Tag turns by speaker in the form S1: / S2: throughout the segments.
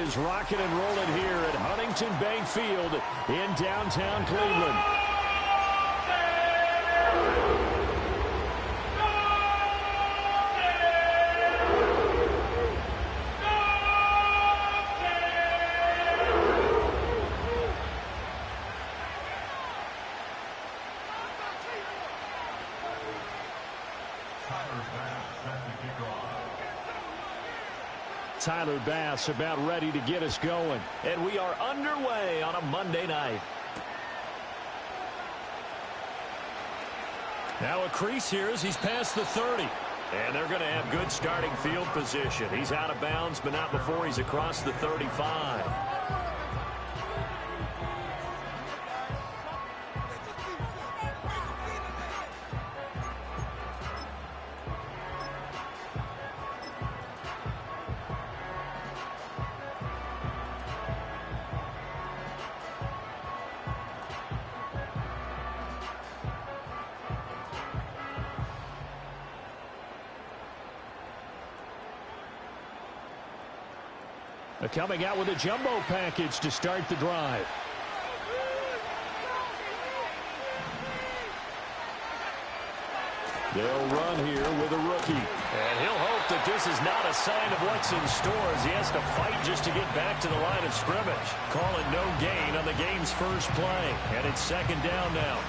S1: is rocking and rolling here at Huntington Bank Field in downtown Cleveland. Tyler Bass about ready to get us going. And we are underway on a Monday night. Now a crease here as he's past the 30. And they're going to have good starting field position. He's out of bounds, but not before he's across the 35. Coming out with a jumbo package to start the drive. They'll run here with a rookie. And he'll hope that this is not a sign of what's in store as he has to fight just to get back to the line of scrimmage. Call it no gain on the game's first play. And it's second down now.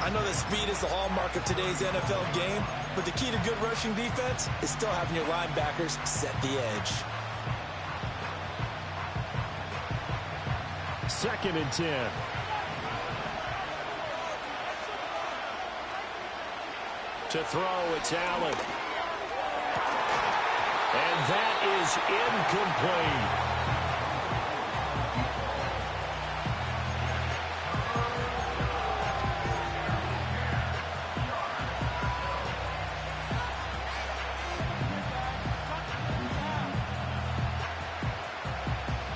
S2: I know that speed is the hallmark of today's NFL game, but the key to good rushing defense is still having your linebackers set the edge.
S1: Second and 10. To throw, it's Allen. And that is incomplete.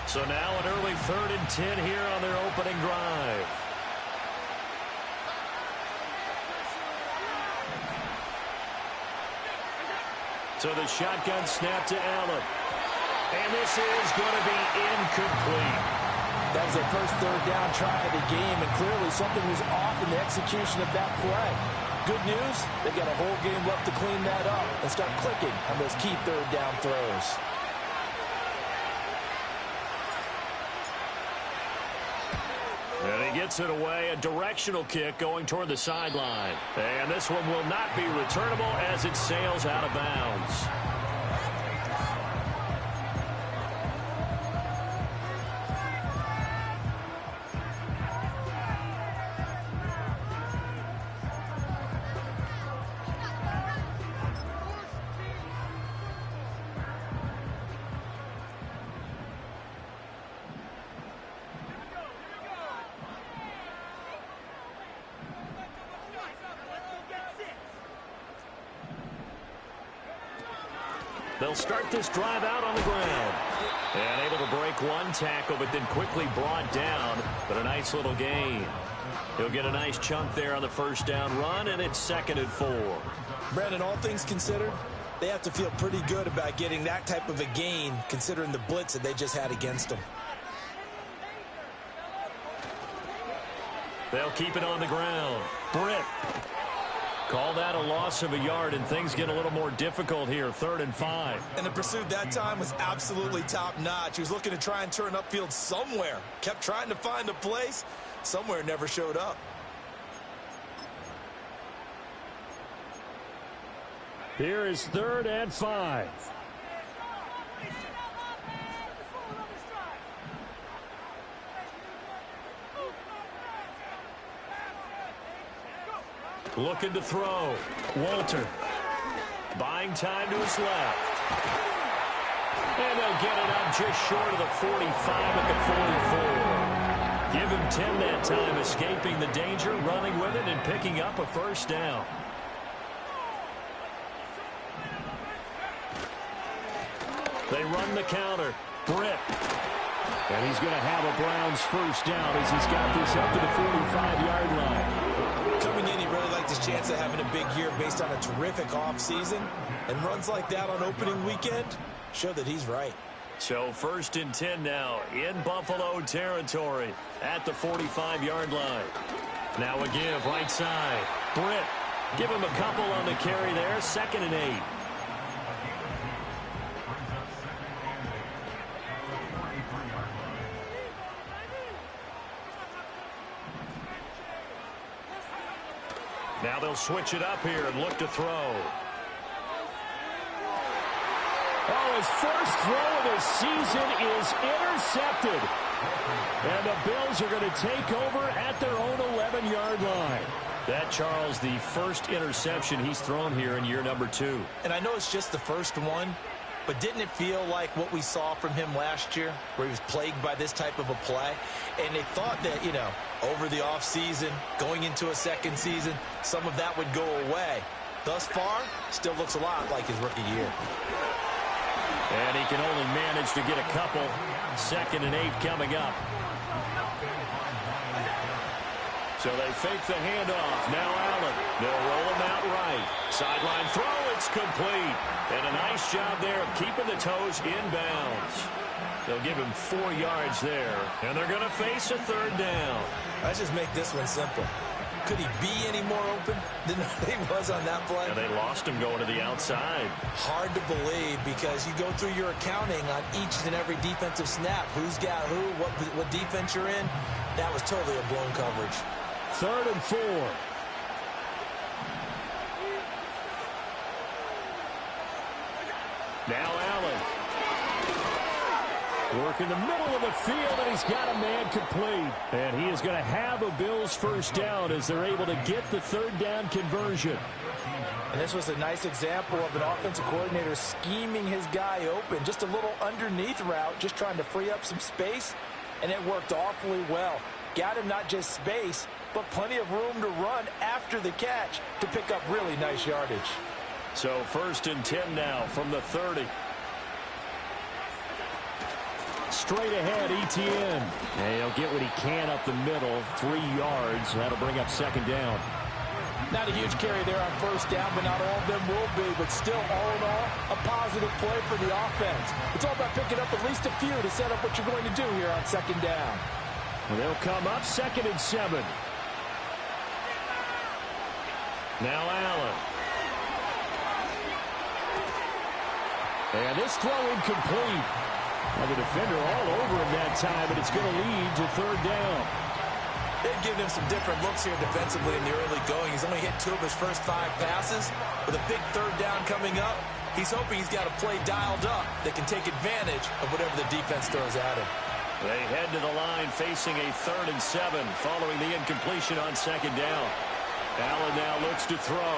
S1: So now an early 3rd and 10 here on their opening drive. So the shotgun snap to Allen. And this is going to be incomplete.
S2: That was their first 3rd down try of the game, and clearly something was off in the execution of that play. Good news, they've got a whole game left to clean that up and start clicking on those key 3rd down throws.
S1: And he gets it away, a directional kick going toward the sideline. And this one will not be returnable as it sails out of bounds. They'll start this drive out on the ground. And able to break one tackle, but then quickly brought down. But a nice little gain. He'll get a nice chunk there on the first down run, and it's 2nd and 4.
S2: Brandon, all things considered, they have to feel pretty good about getting that type of a gain, considering the blitz that they just had against them.
S1: They'll keep it on the ground. Britt. Call that a loss of a yard, and things get a little more difficult here, 3rd and 5.
S2: And the pursuit that time was absolutely top-notch. He was looking to try and turn upfield somewhere. Kept trying to find a place. Somewhere never showed up.
S1: Here is 3rd and 5. Looking to throw. Walter. Buying time to his left. And they'll get it up just short of the 45 at the 44. Give him 10 that time, escaping the danger, running with it, and picking up a first down. They run the counter. Britt. And he's going to have a Browns first down as he's got this up to the 45-yard line.
S2: Coming in, he really liked his chance of having a big year based on a terrific offseason. And runs like that on opening weekend show that he's right.
S1: So 1st and 10 now in Buffalo territory at the 45-yard line. Now a give right side. Britt, give him a couple on the carry there. 2nd and 8. Now they'll switch it up here and look to throw.
S2: Oh, his first throw of the season is intercepted. And the Bills are going to take over at their own 11-yard line.
S1: That, Charles, the first interception he's thrown here in year number 2.
S2: And I know it's just the first one, but didn't it feel like what we saw from him last year, where he was plagued by this type of a play? And they thought that, you know, over the offseason, going into a second season, some of that would go away. Thus far, still looks a lot like his rookie year.
S1: And he can only manage to get a couple. 2nd and 8 coming up. So they fake the handoff. Now Allen. They'll roll him out right. Sideline throw. It's complete. And a nice job there of keeping the toes inbounds. They'll give him 4 yards there. And they're going to face a 3rd down.
S2: Let's just make this one simple. Could he be any more open than he was on that play?
S1: And they lost him going to the outside.
S2: Hard to believe because you go through your accounting on each and every defensive snap. Who's got who, what defense you're in. That was totally a blown coverage. 3rd and 4.
S1: Now Allen.
S2: Work in the middle of the field, and he's got a man complete. And he is going to have a Bills first down as they're able to get the 3rd down conversion. And this was a nice example of an offensive coordinator scheming his guy open. Just a little underneath route, just trying to free up some space, and it worked awfully well. Got him not just space, but plenty of room to run after the catch to pick up really nice yardage.
S1: So 1st and 10 now from the 30.
S2: Straight ahead, Etienne. And he'll get what he can up the middle, 3 yards. That'll bring up 2nd down. Not a huge carry there on 1st down, but not all of them will be. But still, all in all, a positive play for the offense. It's all about picking up at least a few to set up what you're going to do here on 2nd down. And they'll come up 2nd and 7.
S1: Now Allen.
S2: And this throw incomplete. And the defender all over him that time, and it's going to lead to 3rd down. They've given him some different looks here defensively in the early going. He's only hit 2 of his first 5 passes. With a big 3rd down coming up, he's hoping he's got a play dialed up that can take advantage of whatever the defense throws at him.
S1: They head to the line facing a 3rd and 7 following the incompletion on 2nd down. Allen now looks to throw.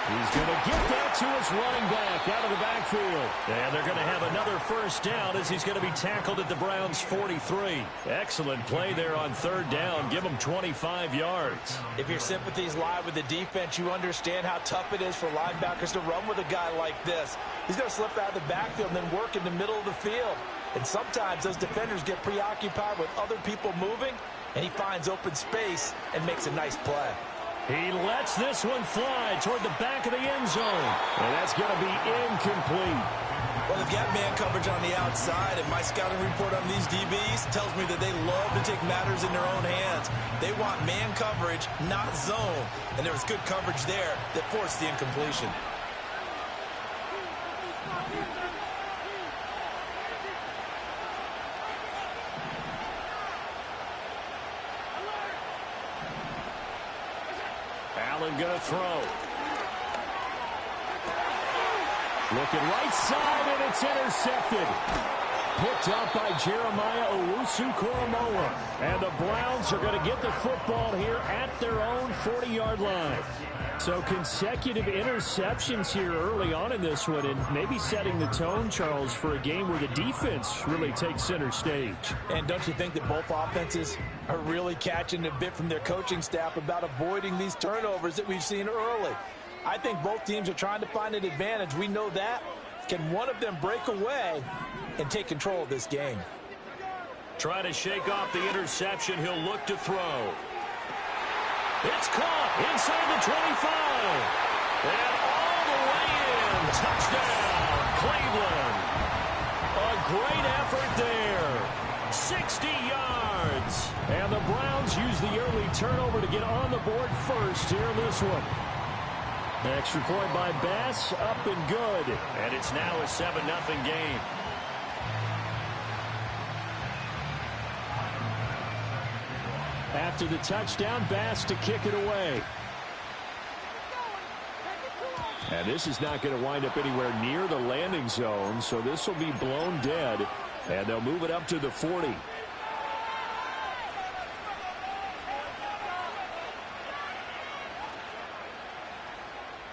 S2: He's going to get that to his running back out of the backfield.
S1: And they're going to have another 1st down as he's going to be tackled at the Browns' 43. Excellent play there on 3rd down. Give him 25 yards.
S2: If your sympathies lie with the defense, you understand how tough it is for linebackers to run with a guy like this. He's going to slip out of the backfield and then work in the middle of the field. And sometimes those defenders get preoccupied with other people moving, and he finds open space and makes a nice play.
S1: He lets this one fly toward the back of the end zone.
S2: And that's going to be incomplete.
S3: Well, they've got man coverage on the outside, and my scouting report on these DBs tells me that they love to take matters in their own hands. They want man coverage, not zone. And there was good coverage there that forced the incompletion.
S1: Allen going to throw.
S2: Looking right side, and it's intercepted. Picked up by Jeremiah Owusu-Koramoah. And the Browns are going to get the football here at their own 40-yard line. So consecutive interceptions here early on in this one, and maybe setting the tone, Charles, for a game where the defense really takes center stage. And don't you think that both offenses are really catching a bit from their coaching staff about avoiding these turnovers that we've seen early? I think both teams are trying to find an advantage. We know that. Can one of them break away and take control of this game?
S1: Try to shake off the interception. He'll look to throw. It's caught inside the 25. And all the way in. Touchdown, Cleveland.
S2: A
S1: great effort there. 60 yards. And the Browns use the early turnover to get on the board first here in this one. Extra point by Bass, up and good. And it's now a 7-0 game. After the touchdown, Bass to kick it away. And this is not going to wind up anywhere near the landing zone, so this will be blown dead, and they'll move it up to the 40.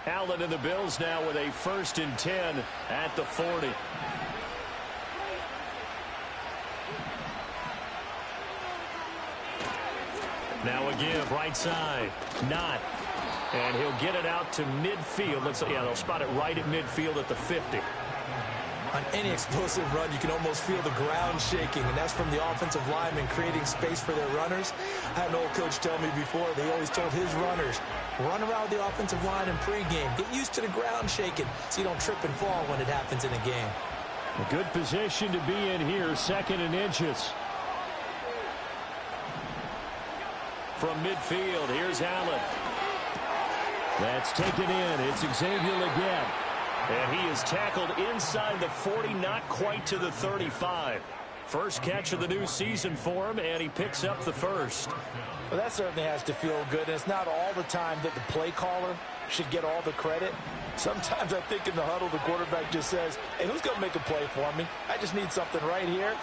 S1: Allen and the Bills now with a 1st and 10 at the 40. Now a give, right side. Not. And he'll get it out to midfield. They'll spot it right at midfield at the 50.
S3: On any explosive run, you can almost feel the ground shaking, and that's from the offensive linemen creating space for their runners. I had an old coach tell me before, they always told his runners, run around the offensive line in pregame. Get used to the ground shaking so you don't trip and fall when it happens in a game.
S1: A good position to be in here, 2nd and inches. From midfield, here's Allen. That's taken in. It's Ggml again. And he is tackled inside the 40, not quite to the 35. First catch of the new season for him, and he picks up the first.
S2: Well, that certainly has to feel good, and it's not all the time that the play caller should get all the credit. Sometimes I think in the huddle, the quarterback just says, hey, who's going to make a play for me? I just need something right here.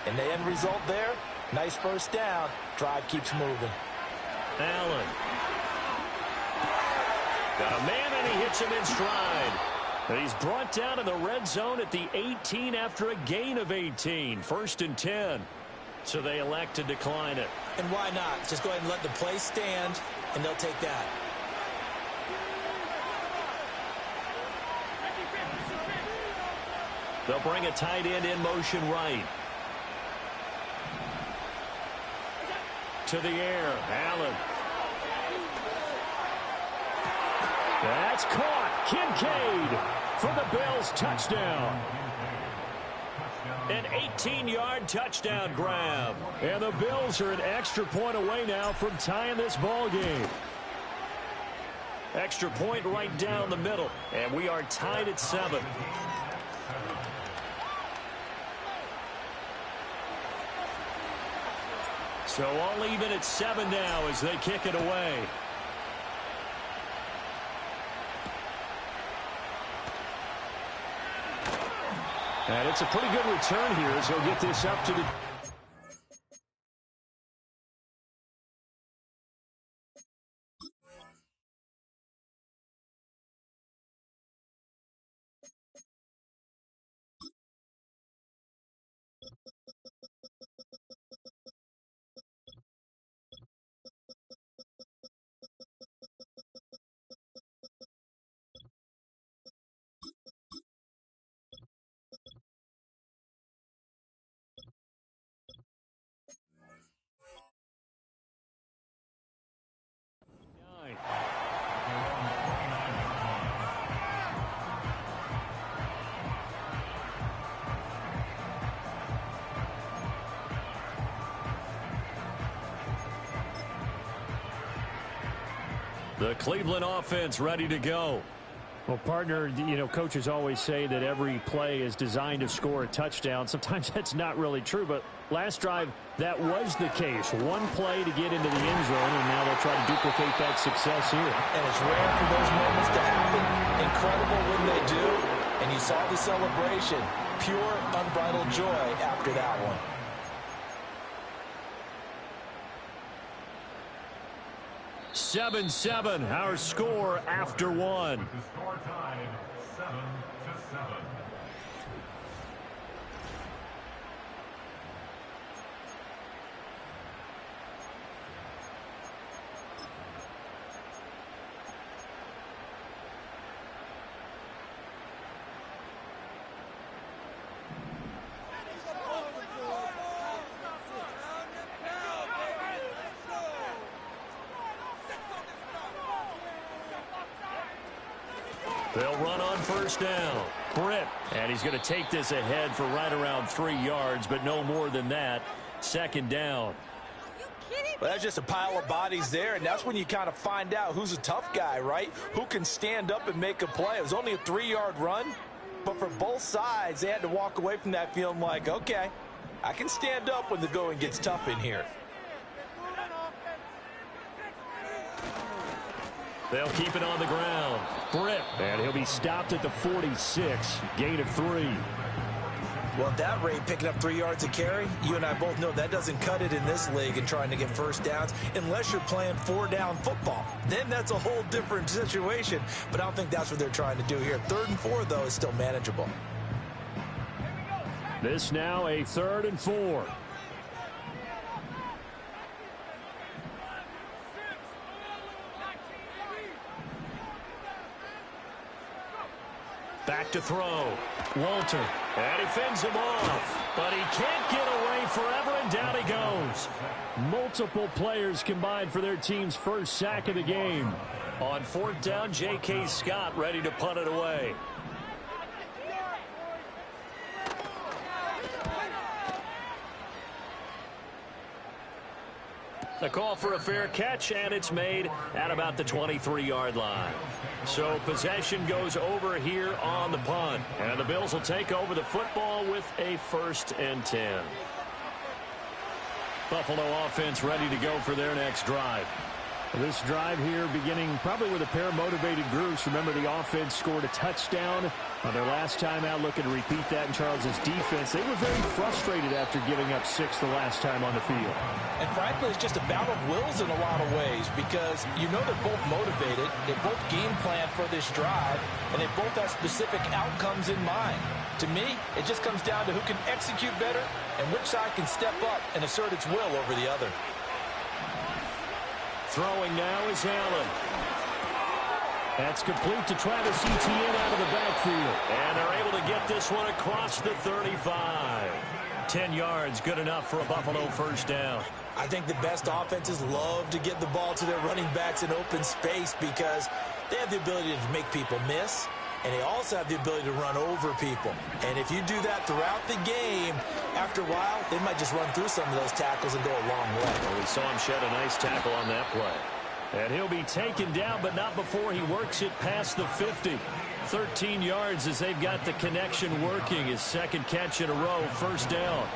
S2: And the end result there, nice first down. Drive keeps moving.
S1: Allen. Got a man, and he hits him in stride. And he's brought down in the red zone at the 18 after a gain of 18. 1st and 10. So they elect to decline it.
S3: And why not? Just go ahead and let the play stand, and they'll take that.
S1: They'll bring a tight end in motion right. To the air, Allen. That's caught. Kincaid for the Bills, touchdown. An 18-yard touchdown grab. And the Bills are an extra point away now from tying this ball game. Extra point right down the middle. And we are tied at 7. So all even at 7 now as they kick it away. And it's a pretty good return here as he'll get this up to the... The Cleveland offense ready to go.
S4: Well, partner, you know, coaches always say that every play is designed to score a touchdown. Sometimes that's not really true, but last drive, that was the case. One play to get into the end zone, and now they'll try to duplicate that success here.
S2: And it's rare for those moments to happen. Incredible when they do. And you saw the celebration. Pure, unbridled joy after that one.
S1: Seven, our score after one.
S5: The score tied 7-7.
S1: They'll run on first down. Britt. And he's going to take this ahead for right around 3 yards, but no more than that. Second down.
S2: Well, that's just a pile of bodies there, and that's when you kind of find out who's a tough guy, right? Who can stand up and make a play. It was only a 3-yard run, but for both sides, they had to walk away from that feeling like, okay, I can stand up when the going gets tough in here.
S1: They'll keep it on the ground. Britt.
S4: And he'll be stopped at the 46. Gain of 3.
S3: Well, at that rate, picking up 3 yards a carry, you and I both know that doesn't cut it in this league and trying to get first downs unless you're playing 4-down football. Then that's a whole different situation, but I don't think that's what they're trying to do here. 3rd and 4, though, is still manageable.
S4: This now a 3rd and 4.
S1: Back to throw. Walter. And he fends him off. But he can't get away forever, and down he goes.
S4: Multiple players combined for their team's first sack of the game.
S1: On 4th down, J.K. Scott ready to punt it away. The call for a fair catch, and it's made at about the 23-yard line. So possession goes over here on the punt. And the Bills will take over the football with a 1st and 10. Buffalo offense ready to go for their next drive.
S4: This drive here beginning probably with a pair of motivated groups. Remember, the offense scored a touchdown on their last time out, looking to repeat that in Charles's defense. They were very frustrated after giving up 6 the last time on the field.
S2: And frankly, it's just a battle of wills in a lot of ways because you know they're both motivated, they both game plan for this drive, and they both have specific outcomes in mind. To me, it just comes down to who can execute better and which side can step up and assert its will over the other.
S1: Throwing now is Allen.
S4: That's complete to Travis Etienne out of the backfield.
S1: And they're able to get this one across the 35. 10 yards, good enough for a Buffalo first down.
S3: I think the best offenses love to get the ball to their running backs in open space because they have the ability to make people miss, and they also have the ability to run over people. And if you do that throughout the game, after a while, they might just run through some of those tackles and go a long way.
S1: Well, we saw him shed a nice tackle on that play.
S4: And he'll be taken down, but not before he works it past the 50. 13 yards as they've got the connection working. His 2nd catch in a row, first down.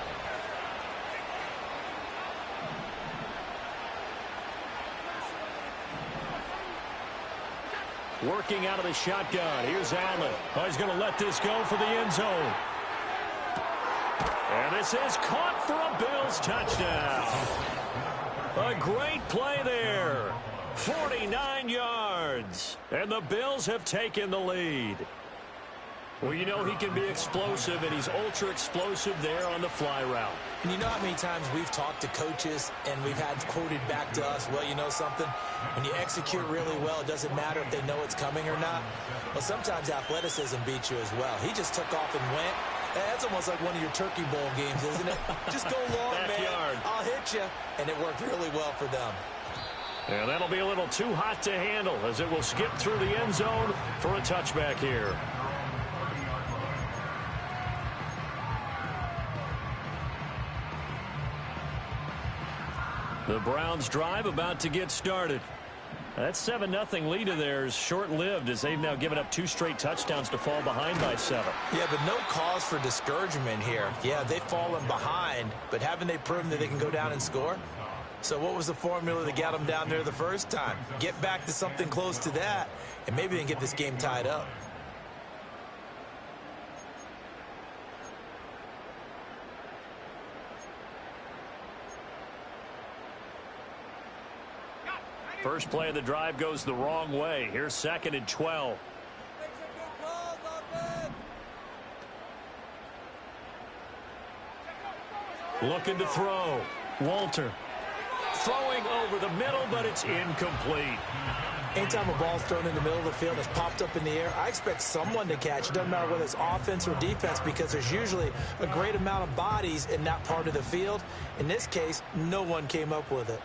S4: Working out of the shotgun. Here's Allen. Oh, he's going to let this go for the end zone. And this is caught for a Bills touchdown. A great play there. 49 yards. And the Bills have taken the lead. Well, you know he can be explosive, and he's ultra explosive there on the fly route.
S3: And you know how many times we've talked to coaches and we've had quoted back to us, well, you know something? When you execute really well, it doesn't matter if they know it's coming or not. Well, sometimes athleticism beats you as well. He just took off and went. That's almost like one of your Turkey Bowl games, isn't it? Just go long, man. I'll hit you. And it worked really well for them.
S1: And that'll be a little too hot to handle as it will skip through the end zone for a touchback here. The Browns drive about to get started. That 7-0 lead of theirs short-lived as they've now given up 2 straight touchdowns to fall behind by 7.
S3: Yeah, but no cause for discouragement here. Yeah, they've fallen behind, but haven't they proven that they can go down and score? So what was the formula that got them down there the first time? Get back to something close to that, and maybe they can get this game tied up.
S1: First play of the drive goes the wrong way. Here's 2nd and 12. Looking to throw. Walter. Throwing over the middle, but it's incomplete.
S3: Anytime a ball's thrown in the middle of the field and it's popped up in the air, I expect someone to catch. It doesn't matter whether it's offense or defense because there's usually a great amount of bodies in that part of the field. In this case, no one came up with it.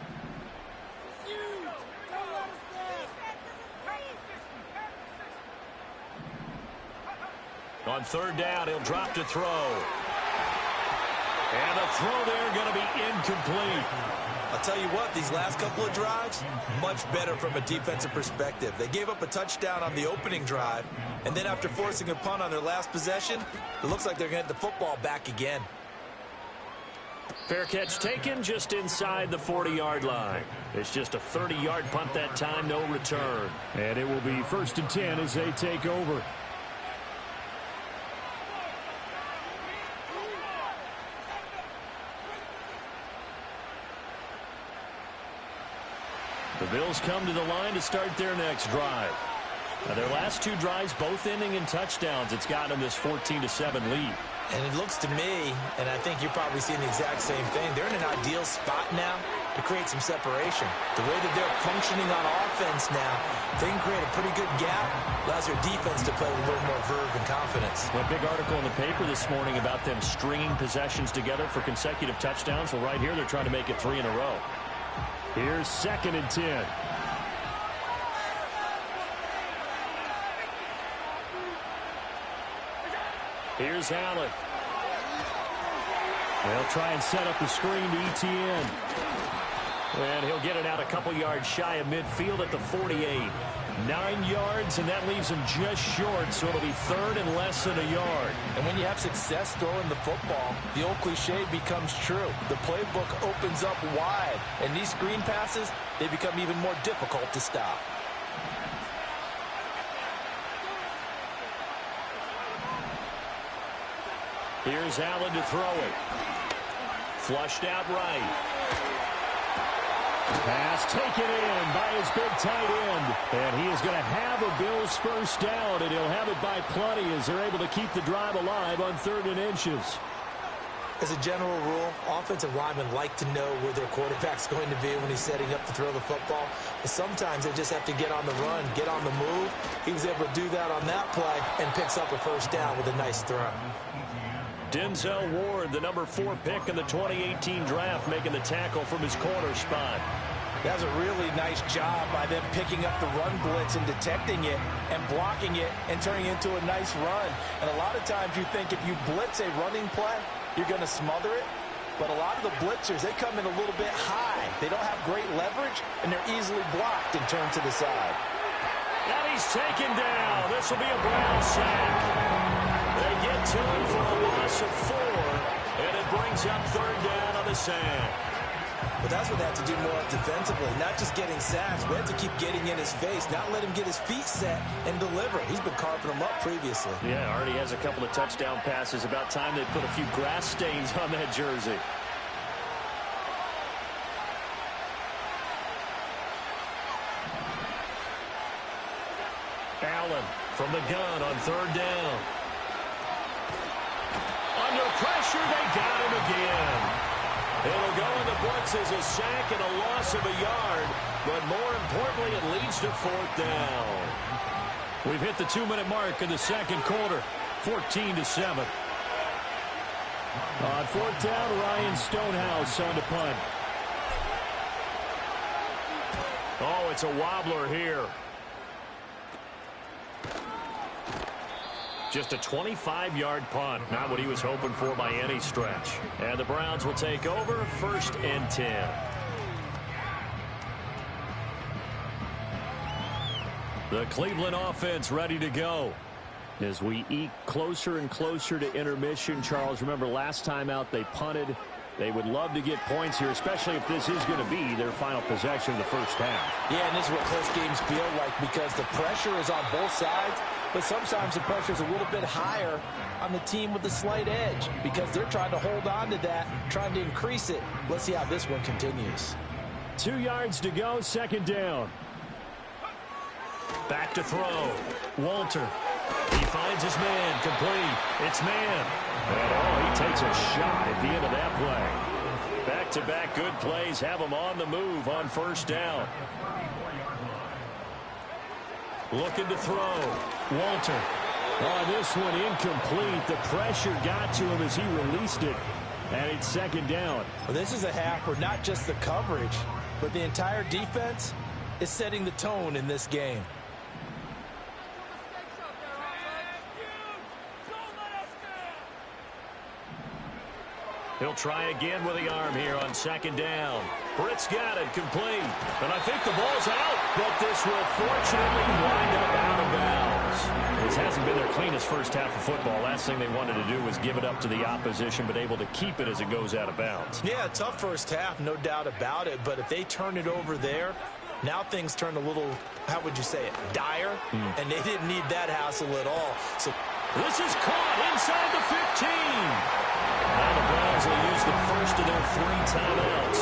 S1: On On third down, he'll drop to throw. And the throw there going to be incomplete.
S3: I'll tell you what, these last couple of drives, much better from a defensive perspective. They gave up a touchdown on the opening drive, and then after forcing a punt on their last possession, it looks like they're going to get the football back again.
S1: Fair catch taken just inside the 40-yard line. It's just a 30-yard punt that time, no return.
S4: And it will be 1st and 10 as they take over. The Bills come to the line to start their next drive. Now, their last two drives both ending in touchdowns. It's gotten them this 14-7 lead.
S3: And it looks to me, and I think you're probably seeing the exact same thing, they're in an ideal spot now to create some separation. The way that they're functioning on offense now, they can create a pretty good gap, allows their defense to play with a little more verve and confidence.
S4: A big article in the paper this morning about them stringing possessions together for consecutive touchdowns. Well, right here, they're trying to make it 3 in a row. Here's 2nd and 10. Here's Allen. They'll try and set up the screen to ETN. And he'll get it out a couple yards shy of midfield at the 48. 9 yards, and that leaves him just short, so it'll be 3rd and less than a yard.
S2: And when you have success throwing the football, the old cliche becomes true. The playbook opens up wide, and these screen passes, they become even more difficult to stop.
S1: Here's Allen to throw it. Flushed out right.
S4: Pass taken in by his big tight end. And he is going to have a Bills first down, and he'll have it by plenty as they're able to keep the drive alive on 3rd and inches.
S3: As a general rule, offensive linemen like to know where their quarterback's going to be when he's setting up to throw the football. But sometimes they just have to get on the run, get on the move. He was able to do that on that play and picks up a first down with a nice throw.
S1: Denzel Ward, the number 4 pick in the 2018 draft, making the tackle from his corner spot.
S2: That was a really nice job by them picking up the run blitz and detecting it and blocking it and turning it into a nice run. And a lot of times you think if you blitz a running play, you're going to smother it. But a lot of the blitzers, they come in a little bit high. They don't have great leverage, and they're easily blocked and turned to the side.
S1: And he's taken down. This will be a Brown sack. They get to him for a loss of 4, and it brings up 3rd down on the sack.
S3: But that's what they have to do more of defensively, not just getting sacks. We have to keep getting in his face, not let him get his feet set and deliver. He's been carving them up previously.
S1: Yeah, already has a couple of touchdown passes. About time they put a few grass stains on that jersey. Allen from the gun on 3rd down. Under pressure, they got him again. It'll go in the books as a sack and a loss of a yard, but more importantly, it leads to 4th down.
S4: We've hit the 2-minute mark in the 2nd quarter, 14-7. On 4th down, Ryan Stonehouse on the punt.
S1: Oh, it's a wobbler here. Just a 25-yard punt. Not what he was hoping for by any stretch. And the Browns will take over 1st and 10. The Cleveland offense ready to go.
S4: As we eke closer and closer to intermission, Charles, remember last time out they punted. They would love to get points here, especially if this is going to be their final possession of the first half.
S2: Yeah, and this is what close games feel like because the pressure is on both sides, but sometimes the pressure is a little bit higher on the team with the slight edge because they're trying to hold on to that, trying to increase it. Let's see how this one continues.
S4: 2 yards to go, 2nd down.
S1: Back to throw.
S4: Walter.
S1: He finds his man, complete. It's man. And he takes a shot at the end of that play. Back-to-back good plays have him on the move on 1st down. Looking to throw.
S4: Walter. On this one, incomplete. The pressure got to him as he released it. And it's 2nd down.
S2: Well, this is a half where not just the coverage, but the entire defense is setting the tone in this game.
S1: He'll try again with the arm here on second down. Britt's got it, complete. And I think the ball's out, but this will fortunately wind up out of bounds. This hasn't been their cleanest first half of football. Last thing they wanted to do was give it up to the opposition, but able to keep it as it goes out of bounds.
S3: Yeah, tough first half, no doubt about it. But if they turn it over there, now things turn a little, how would you say it, dire? And they didn't need that hassle at all. So
S1: this is caught inside the 15. Now the Browns will use the first of their 3 timeouts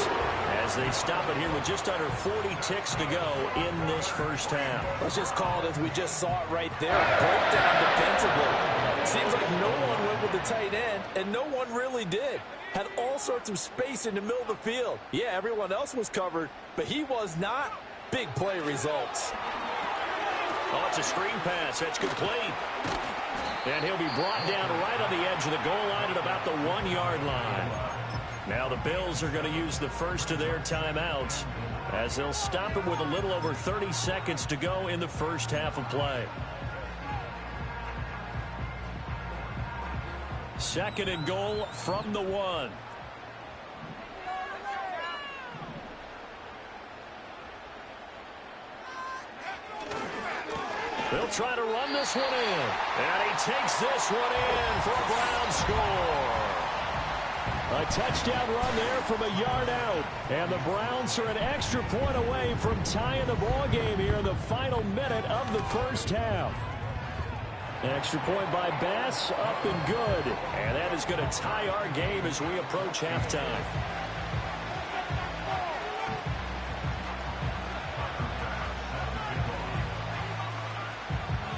S1: as they stop it here with just under 40 ticks to go in this first half.
S2: Let's just call it as we just saw it right there. Breakdown defensively. Seems like no one went with the tight end, and no one really did. Had all sorts of space in the middle of the field. Yeah, everyone else was covered, but he was not. Big play results.
S1: Oh, it's a screen pass. That's complete. And he'll be brought down right on the edge of the goal line at about the 1-yard line. Now the Bills are going to use the first of their timeouts as they'll stop it with a little over 30 seconds to go in the first half of play. Second and goal from the 1. They'll try to run this one in. And he takes this one in for a Brown score. A touchdown run there from a yard out. And the Browns are an extra point away from tying the ball game here in the final minute of the first half. Extra point by Bass, up and good. And that is going to tie our game as we approach halftime.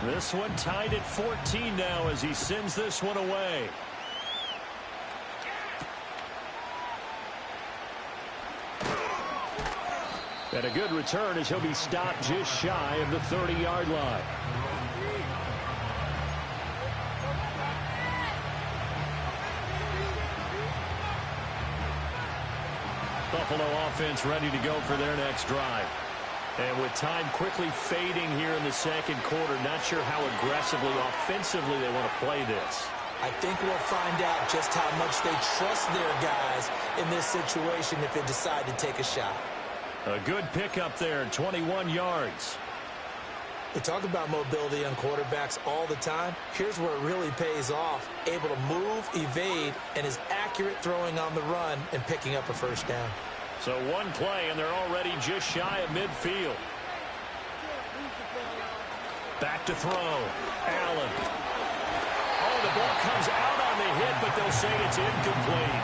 S1: This one tied at 14 now as he sends this one away. And a good return as he'll be stopped just shy of the 30-yard line. Buffalo offense ready to go for their next drive. And with time quickly fading here in the second quarter, not sure how aggressively, offensively they want to play this.
S2: I think we'll find out just how much they trust their guys in this situation if they decide to take a shot.
S1: A good pickup there, 21 yards.
S2: They talk about mobility on quarterbacks all the time. Here's where it really pays off. Able to move, evade, and is accurate throwing on the run and picking up a first down.
S1: So one play, and they're already just shy of midfield. Back to throw. Allen. Oh, the ball comes out on the hit, but they'll say it's incomplete.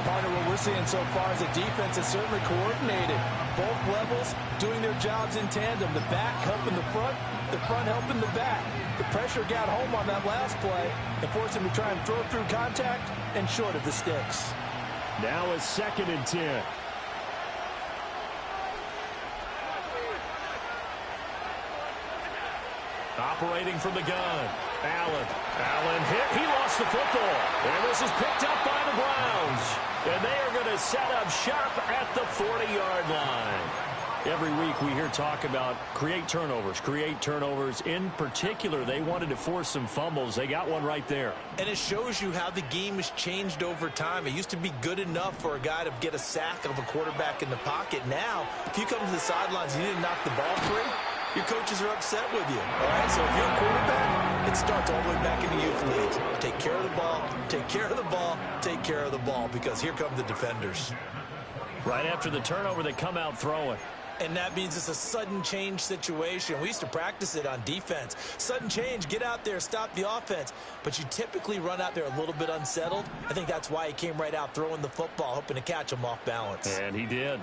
S2: Part of what we're seeing so far is the defense is certainly coordinated. Both levels doing their jobs in tandem. The back helping the front helping the back. The pressure got home on that last play and forced him to try and throw through contact and short of the sticks.
S4: Now a 2nd and 10.
S1: Operating from the gun. Allen hit. He lost the football. And this is picked up by the Browns. And they are going to set up shop at the 40-yard line. Every week we hear talk about create turnovers. In particular, they wanted to force some fumbles. They got one right there.
S3: And it shows you how the game has changed over time. It used to be good enough for a guy to get a sack of a quarterback in the pocket. Now, if you come to the sidelines and you didn't knock the ball free, your coaches are upset with you. All right, so if you're a quarterback, it starts all the way back in the youth leagues. Take care of the ball, take care of the ball, take care of the ball, because here come the defenders.
S1: Right after the turnover, they come out throwing.
S3: And that means it's a sudden change situation. We used to practice it on defense. Sudden change, get out there, stop the offense. But you typically run out there a little bit unsettled. I think that's why he came right out throwing the football, hoping to catch him off balance.
S1: And he did.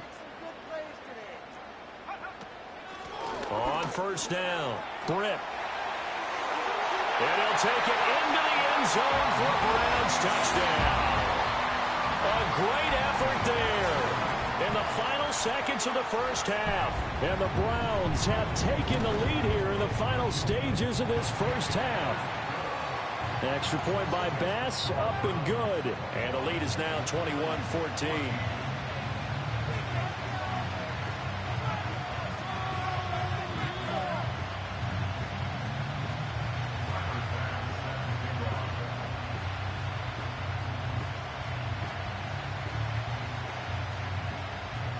S1: On first down, Britt. And he'll take it into the end zone for a Browns touchdown. A great effort there in the final seconds of the first half. And the Browns have taken the lead here in the final stages of this first half. Extra point by Bass, up and good. And the lead is now 21-14.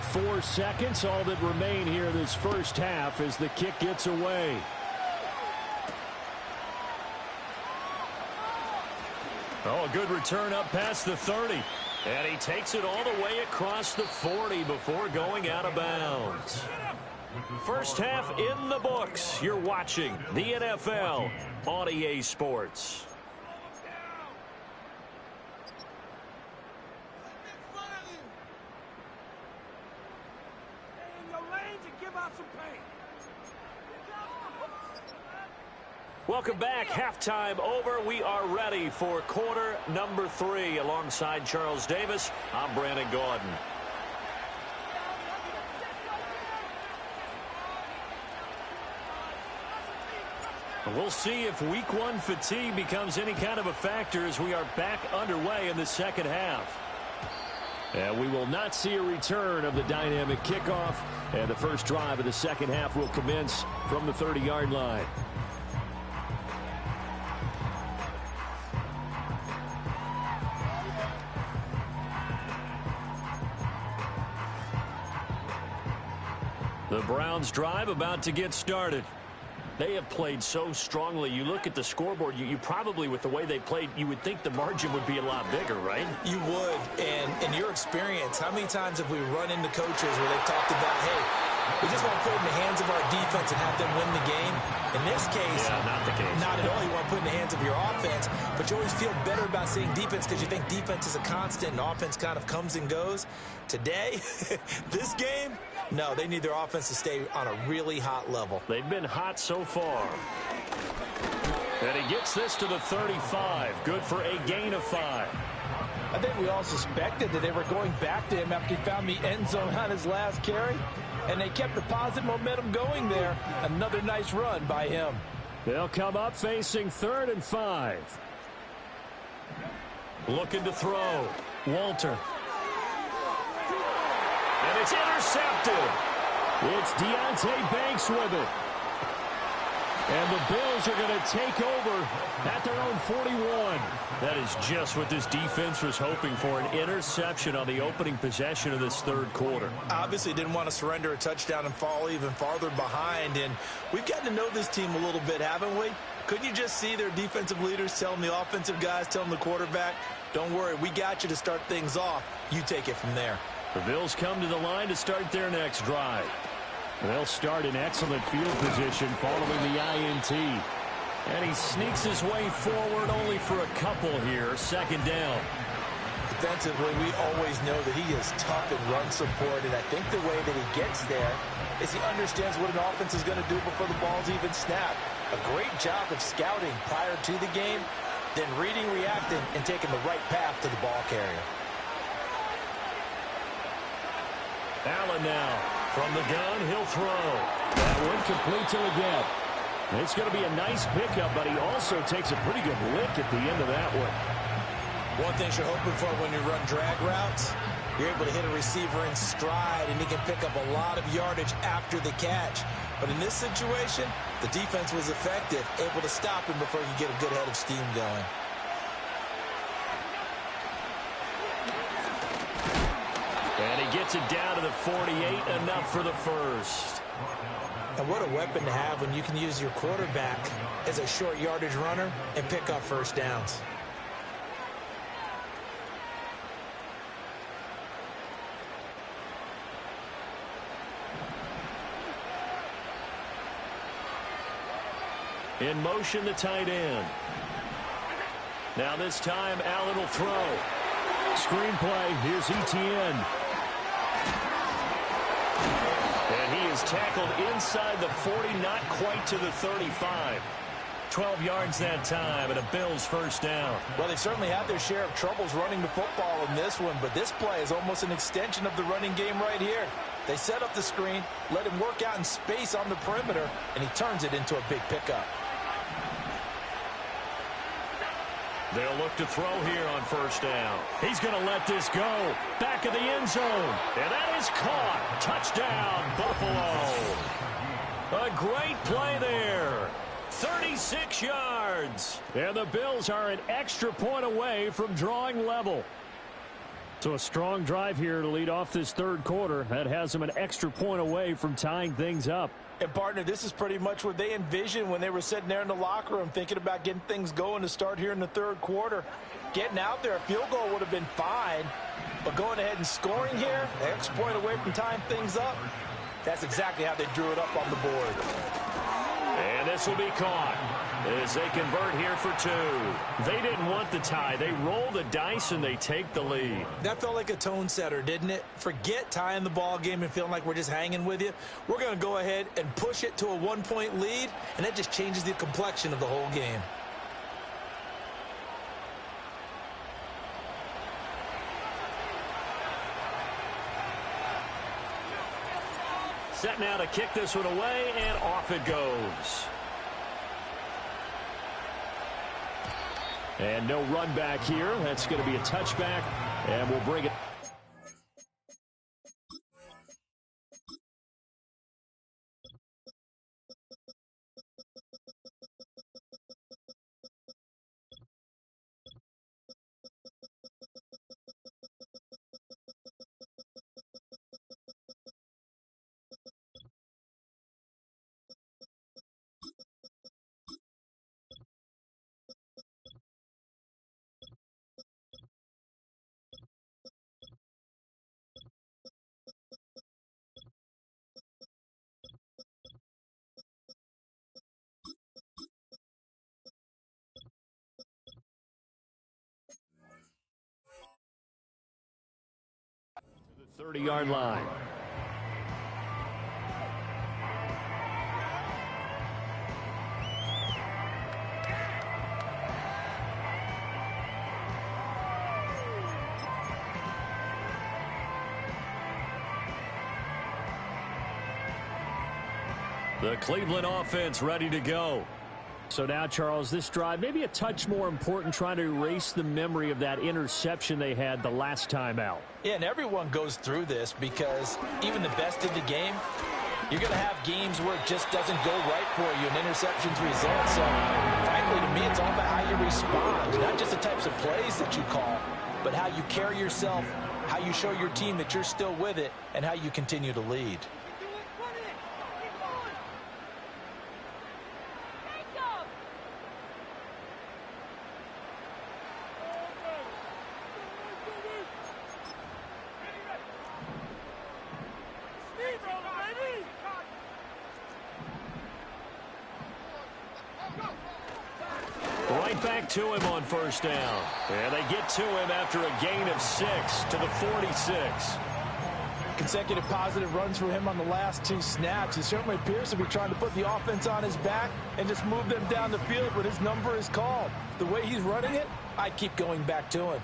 S4: 4 seconds, all that remain here this first half as the kick gets away. Oh, a good return up past the 30. And he takes it all the way across the 40 before going out of bounds. First half in the books. You're watching the NFL on EA Sports. Welcome back. Halftime over. We are ready for quarter number 3. Alongside Charles Davis, I'm Brandon Gaudin. We'll see if week 1 fatigue becomes any kind of a factor as we are back underway in the second half. And we will not see a return of the dynamic kickoff. And the first drive of the second half will commence from the 30-yard line. The Browns drive about to get started. They have played so strongly. You look at the scoreboard, you probably, with the way they played, you would think the margin would be a lot bigger, right?
S3: You would. And in your experience, how many times have we run into coaches where they've talked about, hey, we just want to put it in the hands of our defense and have them win the game? In this case,
S4: not the case.
S3: Not at all. You want to put it in the hands of your offense, but you always feel better about saying defense because you think defense is a constant and offense kind of comes and goes. Today, this game, no, they need their offense to stay on a really hot level.
S4: They've been hot so far. And he gets this to the 35. Good for a gain of 5.
S2: I think we all suspected that they were going back to him after he found the end zone on his last carry. And they kept the positive momentum going there. Another nice run by him.
S4: They'll come up facing 3rd and 5. Looking to throw. Walter. And it's intercepted. It's Deonte Banks with it. And the Bills are going to take over at their own 41. That is just what this defense was hoping for, an interception on the opening possession of this third quarter.
S3: Obviously didn't want to surrender a touchdown and fall even farther behind. And we've gotten to know this team a little bit, haven't we? Couldn't you just see their defensive leaders telling the offensive guys, telling the quarterback, don't worry, we got you to start things off. You take it from there.
S4: The Bills come to the line to start their next drive. They'll start in excellent field position following the INT. And he sneaks his way forward only for a couple here. Second down.
S2: Defensively, we always know that he is tough in run support, and I think the way that he gets there is he understands what an offense is going to do before the ball's even snapped. A great job of scouting prior to the game, then reading, reacting, and taking the right path to the ball carrier.
S4: Allen now. From the gun, he'll throw. That one complete to Leggett. It's going to be a nice pickup, but he also takes a pretty good lick at the end of that one.
S3: One thing you're hoping for when you run drag routes, you're able to hit a receiver in stride, and he can pick up a lot of yardage after the catch. But in this situation, the defense was effective, able to stop him before he could get a good head of steam going.
S4: And he gets it down to the 48, enough for the first.
S3: And what a weapon to have when you can use your quarterback as a short yardage runner and pick up first downs.
S4: In motion, the tight end. Now this time, Allen will throw. Screenplay, here's Etienne. And he is tackled inside the 40, not quite to the 35. 12 yards that time, and a Bills first down.
S2: Well, they certainly had their share of troubles running the football in this one, but this play is almost an extension of the running game right here. They set up the screen, let him work out in space on the perimeter, and he turns it into a big pickup.
S4: They'll look to throw here on first down. He's going to let this go. Back of the end zone. And that is caught. Touchdown, Buffalo. A great play there. 36 yards. And the Bills are an extra point away from drawing level. So a strong drive here to lead off this third quarter. That has them an extra point away from tying things up.
S2: And, partner, this is pretty much what they envisioned when they were sitting there in the locker room thinking about getting things going to start here in the third quarter. Getting out there, a field goal would have been fine, but going ahead and scoring here, an extra point away from tying things up, that's exactly how they drew it up on the board.
S1: And this will be caught as they convert here for two. They didn't want the tie. They roll the dice and they take the lead.
S3: That felt like a tone setter, didn't it? Forget tying the ball game and feeling like we're just hanging with you. We're going to go ahead and push it to a one-point lead, and that just changes the complexion of the whole game.
S1: Set now to kick this one away, and off it goes.
S4: And no run back here. That's going to be a touchback, and we'll bring it. The 30-yard line.
S1: The Cleveland offense ready to go.
S4: So now, Charles, this drive maybe a touch more important, trying to erase the memory of that interception they had the last time out.
S2: Yeah, and everyone goes through this because even the best in the game, you're going to have games where it just doesn't go right for you and interceptions result. So, frankly, to me, it's all about how you respond, not just the types of plays that you call, but how you carry yourself, how you show your team that you're still with it, and how you continue to lead.
S1: Right back to him on first down. And they get to him after a gain of 6 to the 46.
S2: Consecutive positive runs for him on the last two snaps. He certainly appears to be trying to put the offense on his back and just move them down the field when his number is called. The way he's running it, I keep going back to him.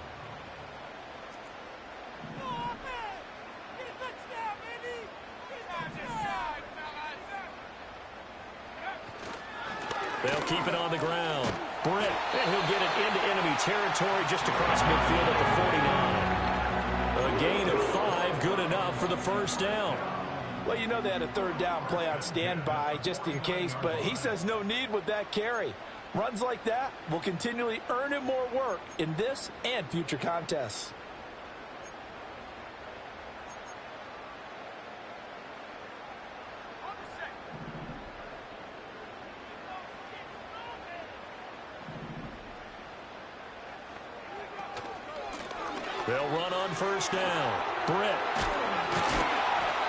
S1: They'll keep it on the ground. Britt, and he'll get it into enemy territory just across midfield at the 49. A gain of 5, good enough for the first down.
S2: Well, you know they had a third down play on standby just in case, but he says no need with that carry. Runs like that will continually earn him more work in this and future contests.
S1: They'll run on first down. Britt.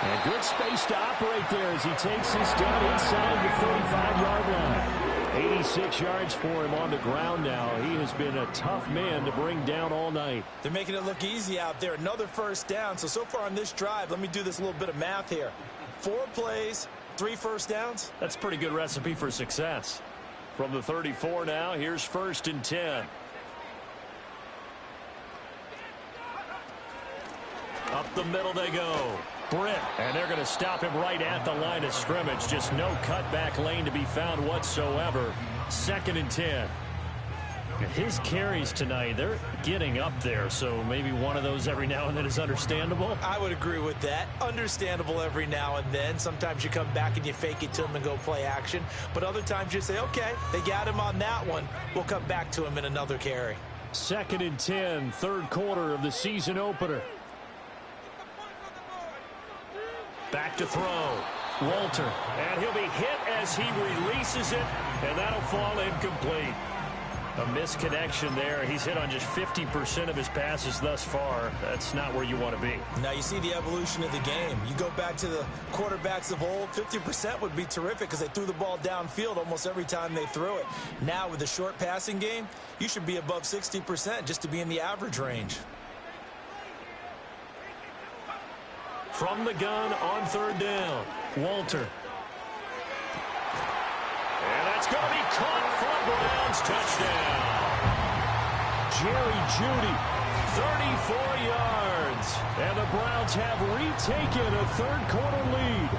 S4: And good space to operate there as he takes this down inside the 35-yard line. 86 yards for him on the ground now. He has been a tough man to bring down all night.
S3: They're making it look easy out there. Another first down. So far on this drive, let me do this little bit of math here. 4 plays, 3 first downs.
S1: That's a pretty good recipe for success. From the 34 now, here's 1st and 10. Up the middle they go. Britt, and they're going to stop him right at the line of scrimmage. Just no cutback lane to be found whatsoever. 2nd and 10. His carries tonight, they're getting up there, so maybe one of those every now and then is understandable.
S3: I would agree with that. Understandable every now and then. Sometimes you come back and you fake it to him and go play action. But other times you say, okay, they got him on that one. We'll come back to him in another carry.
S4: 2nd and 10, third quarter of the season opener.
S1: Back to throw. Walter. And he'll be hit as he releases it, and that'll fall incomplete. A misconnection there. He's hit on just 50% of his passes thus far. That's not where you want to be.
S3: Now you see the evolution of the game. You go back to the quarterbacks of old, 50% would be terrific because they threw the ball downfield almost every time they threw it. Now with the short passing game, you should be above 60% just to be in the average range.
S1: From the gun on 3rd down, Walter. And that's going to be caught for a Browns touchdown.
S4: Jerry Jeudy, 34 yards. And the Browns have retaken a third-quarter lead.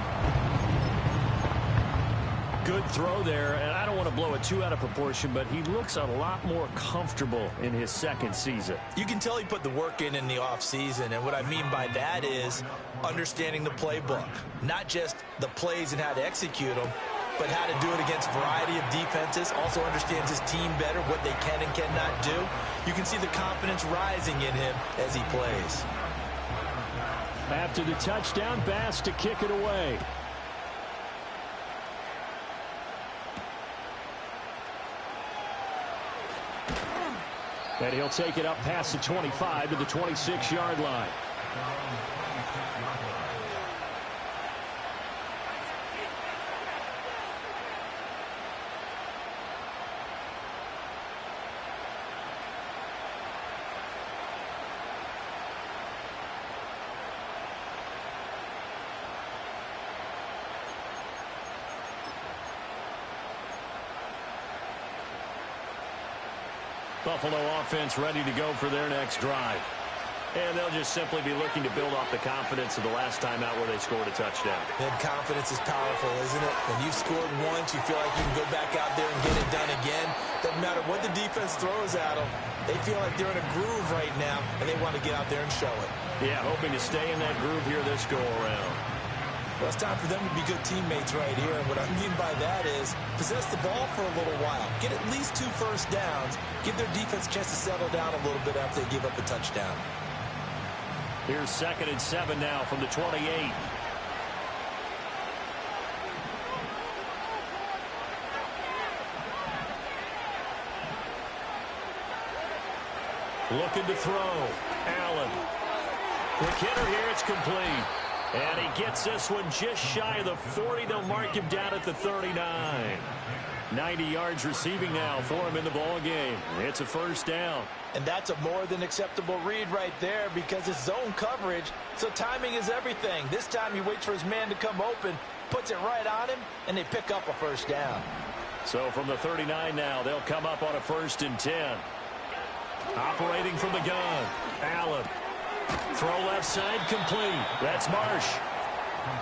S4: Good throw there, and I don't want to blow it too out of proportion, but he looks a lot more comfortable in his second season.
S3: You can tell he put the work in the offseason, and what I mean by that is understanding the playbook. Not just the plays and how to execute them, but how to do it against a variety of defenses. Also understands his team better, what they can and cannot do. You can see the confidence rising in him as he plays.
S4: After the touchdown, Bass to kick it away. And he'll take it up past the 25 to the 26-yard line.
S1: Buffalo offense ready to go for their next drive. And they'll just simply be looking to build off the confidence of the last time out where they scored a touchdown.
S3: And confidence is powerful, isn't it? When you've scored once, you feel like you can go back out there and get it done again. Doesn't matter what the defense throws at them. They feel like they're in a groove right now, and they want to get out there and show it.
S1: Yeah, hoping to stay in that groove here this go-around.
S3: Well, it's time for them to be good teammates right here. And what I mean by that is possess the ball for a little while. Get at least 2 first downs. Give their defense a chance to settle down a little bit after they give up a touchdown.
S1: Here's 2nd and 7 now from the 28. Looking to throw. Allen. Quick hitter here. It's complete. And he gets this one just shy of the 40. They'll mark him down at the 39. 90 yards receiving now for him in the ball game. It's a first down.
S2: And that's a more than acceptable read right there because it's zone coverage, so timing is everything. This time he waits for his man to come open, puts it right on him, and they pick up a first down.
S1: So from the 39 now, they'll come up on a 1st and 10. Operating from the gun, Allen. Throw left side complete. That's Marsh.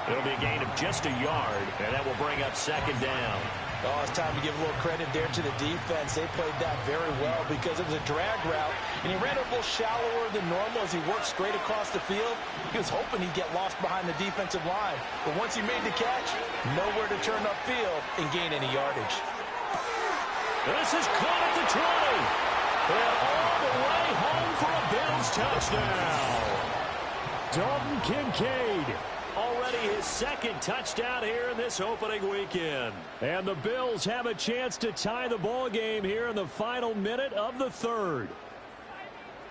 S1: It'll be a gain of just a yard, and that will bring up 2nd down.
S2: Oh, it's time to give a little credit there to the defense. They played that very well because it was a drag route, and he ran a little shallower than normal as he worked straight across the field. He was hoping he'd get lost behind the defensive line, but once he made the catch, nowhere to turn upfield and gain any yardage.
S1: This is caught at the 20. And all the way home for a Bills touchdown.
S4: Dalton Kincaid.
S1: Already his 2nd touchdown here in this opening weekend.
S4: And the Bills have a chance to tie the ball game here in the final minute of the 3rd.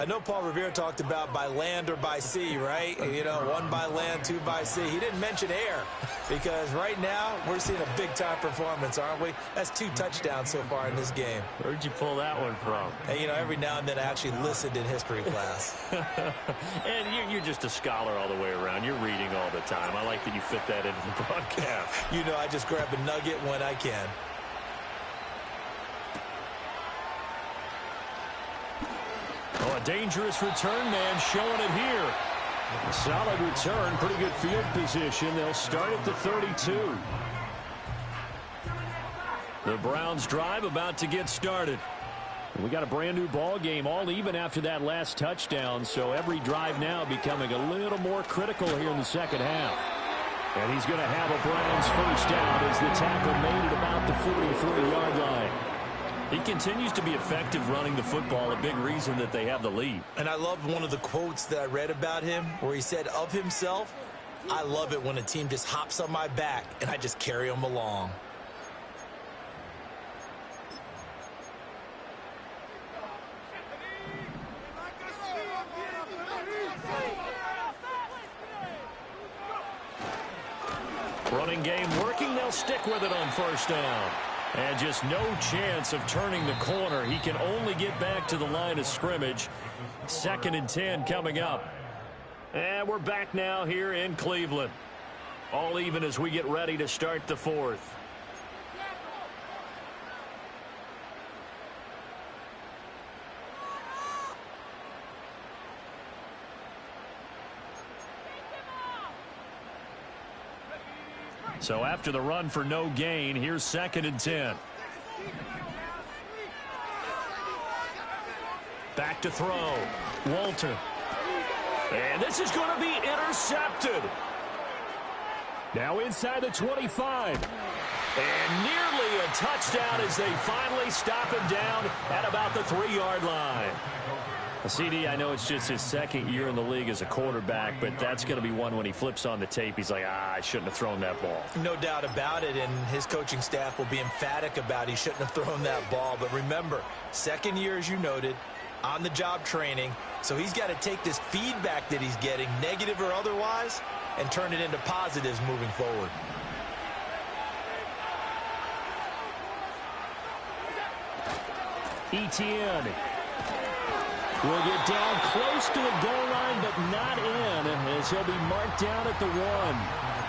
S3: I know Paul Revere talked about by land or by sea, right? You know, 1 by land, 2 by sea. He didn't mention air because right now we're seeing a big-time performance, aren't we? That's 2 touchdowns so far in this game.
S1: Where'd you pull that one from?
S3: And, you know, every now and then I actually listened in history class.
S1: And you're just a scholar all the way around. You're reading all the time. I like that you fit that into the broadcast.
S3: You know, I just grab a nugget when I can.
S4: Oh, a dangerous return man showing it here. Solid return, pretty good field position. They'll start at the 32. The Browns drive about to get started. We got a brand new ball game, all even after that last touchdown. So every drive now becoming a little more critical here in the second half. And he's going to have a Browns first down as the tackle made it about the 43-yard line.
S1: He continues to be effective running the football, a big reason that they have the lead.
S3: And I love one of the quotes that I read about him where he said of himself, "I love it when a team just hops on my back and I just carry them along."
S1: Running game working. They'll stick with it on first down. And just no chance of turning the corner. He can only get back to the line of scrimmage. 2nd and 10 coming up. And we're back now here in Cleveland. All even as we get ready to start the 4th. So after the run for no gain, here's 2nd and 10. Back to throw. Walter. And this is going to be intercepted.
S4: Now inside the 25.
S1: And nearly a touchdown as they finally stop him down at about the 3-yard line.
S4: CD, I know it's just his 2nd year in the league as a quarterback, but that's going to be one when he flips on the tape. He's like, I shouldn't have thrown that ball.
S3: No doubt about it, and his coaching staff will be emphatic about he shouldn't have thrown that ball. But remember, 2nd year, as you noted, on-the-job training, so he's got to take this feedback that he's getting, negative or otherwise, and turn it into positives moving forward.
S4: Etienne will get down close to the goal line, but not in, as he'll be marked down at the 1.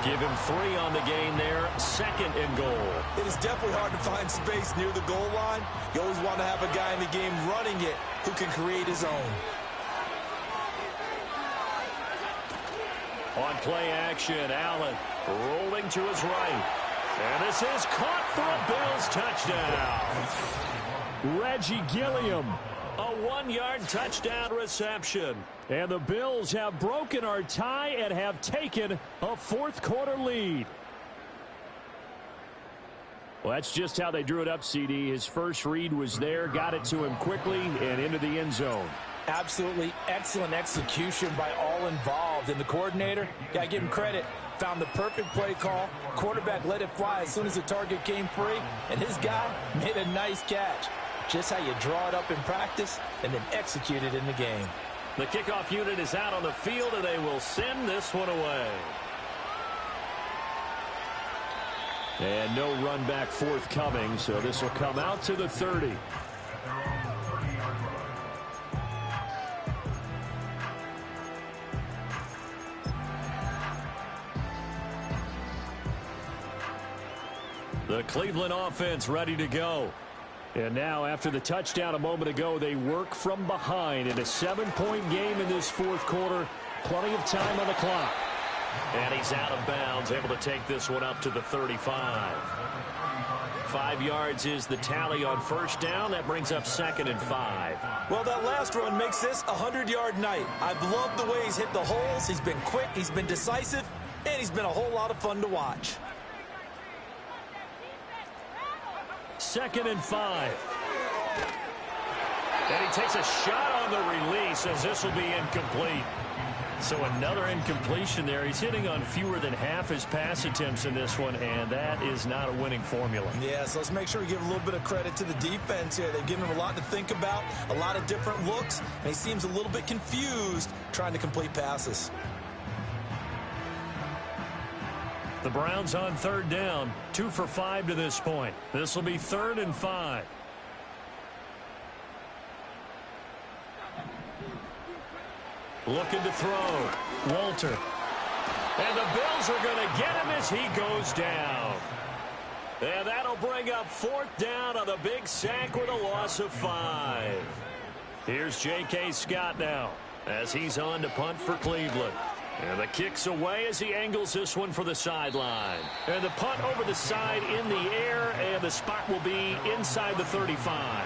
S1: Give him 3 on the gain there. 2nd and goal.
S3: It is definitely hard to find space near the goal line. You always want to have a guy in the game running it who can create his own.
S1: On play action, Allen rolling to his right. And this is caught for a Bills touchdown.
S4: Reggie Gilliam.
S1: A 1-yard touchdown reception.
S4: And the Bills have broken our tie and have taken a 4th quarter lead. Well, that's just how they drew it up, CD. His first read was there, got it to him quickly, and into the end zone.
S2: Absolutely excellent execution by all involved. And the coordinator, got to give him credit, found the perfect play call. Quarterback let it fly as soon as the target came free, and his guy made a nice catch. Just how you draw it up in practice and then execute it in the game.
S1: The kickoff unit is out on the field, and they will send this one away.
S4: And no run back forthcoming, so this will come out to the 30.
S1: The Cleveland offense ready to go.
S4: And now, after the touchdown a moment ago, they work from behind in a 7-point game in this 4th quarter. Plenty of time on the clock.
S1: And he's out of bounds, able to take this one up to the 35. 5 yards is the tally on first down. That brings up 2nd and 5.
S3: Well, that last run makes this a 100-yard night. I've loved the way he's hit the holes. He's been quick, he's been decisive, and he's been a whole lot of fun to watch.
S1: 2nd and 5. And he takes a shot on the release as this will be incomplete. So another incompletion there. He's hitting on fewer than half his pass attempts in this one, and that is not a winning formula.
S3: Yeah, so let's make sure we give a little bit of credit to the defense here. They've given him a lot to think about, a lot of different looks, and he seems a little bit confused trying to complete passes.
S1: The Browns on 3rd down, 2 for 5 to this point. This will be 3rd and 5. Looking to throw. Walter. And the Bills are going to get him as he goes down. And that'll bring up 4th down on the big sack with a loss of 5. Here's J.K. Scott now as he's on to punt for Cleveland. And the kick's away as he angles this one for the sideline. And the punt over the side in the air, and the spot will be inside the 35.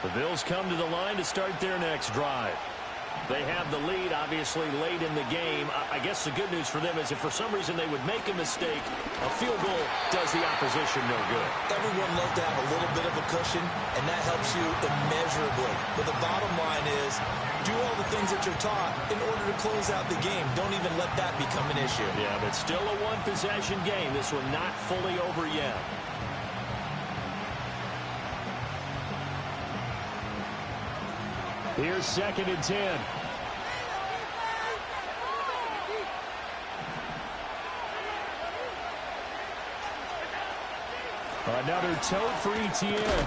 S1: The Bills come to the line to start their next drive. They have the lead, obviously, late in the game. I guess the good news for them is if for some reason they would make a mistake, a field goal does the opposition no good.
S3: Everyone loves to have a little bit of a cushion, and that helps you immeasurably. But the bottom line is, do all the things that you're taught in order to close out the game. Don't even let that become an issue.
S1: Yeah, but still a one-possession game. This one not fully over yet.
S4: Here's 2nd and 10. Another tote for Etienne.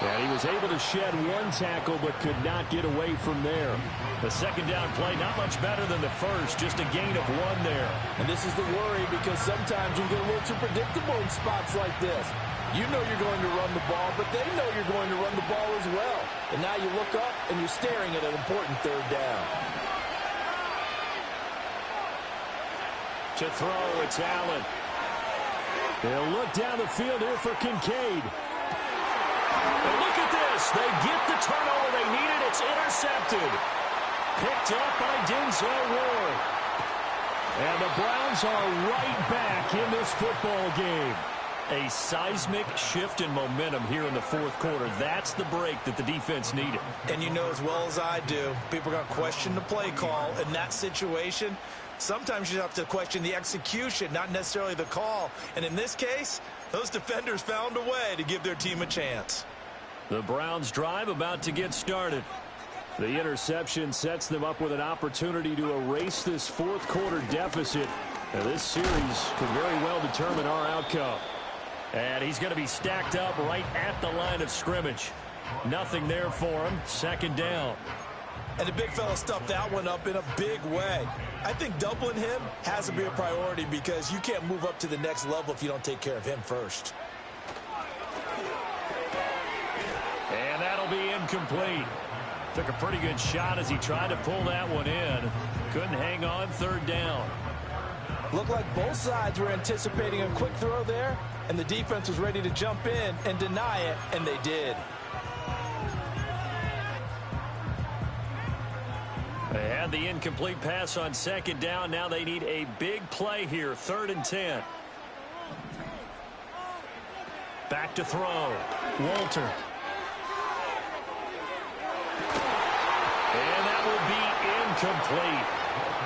S4: And he was able to shed one tackle but could not get away from there.
S1: The second down play not much better than the first, just a gain of 1 there.
S2: And this is the worry because sometimes you get a little too predictable in spots like this. You know you're going to run the ball, but they know you're going to run the ball as well. And now you look up and you're staring at an important 3rd down.
S1: To throw, it's Allen.
S4: They'll look down the field here for Kincaid.
S1: And look at this. They get the turnover they needed. It's intercepted. Picked up by Denzel Ward.
S4: And the Browns are right back in this football game.
S1: A seismic shift in momentum here in the 4th quarter. That's the break that the defense needed.
S3: And you know as well as I do, people are going to question the play call in that situation. Sometimes you have to question the execution, not necessarily the call. And in this case, those defenders found a way to give their team a chance.
S1: The Browns drive about to get started.
S4: The interception sets them up with an opportunity to erase this 4th quarter deficit. Now, this series could very well determine our outcome.
S1: And he's going to be stacked up right at the line of scrimmage. Nothing there for him. 2nd down.
S3: And the big fella stuffed that one up in a big way. I think doubling him has to be a priority because you can't move up to the next level if you don't take care of him first.
S1: And that'll be incomplete. Took a pretty good shot as he tried to pull that one in. Couldn't hang on. 3rd down.
S2: Looked like both sides were anticipating a quick throw there, and the defense was ready to jump in and deny it, and they did.
S1: They had the incomplete pass on 2nd down. Now they need a big play here. 3rd and 10. Back to throw. Walter. And that will be incomplete.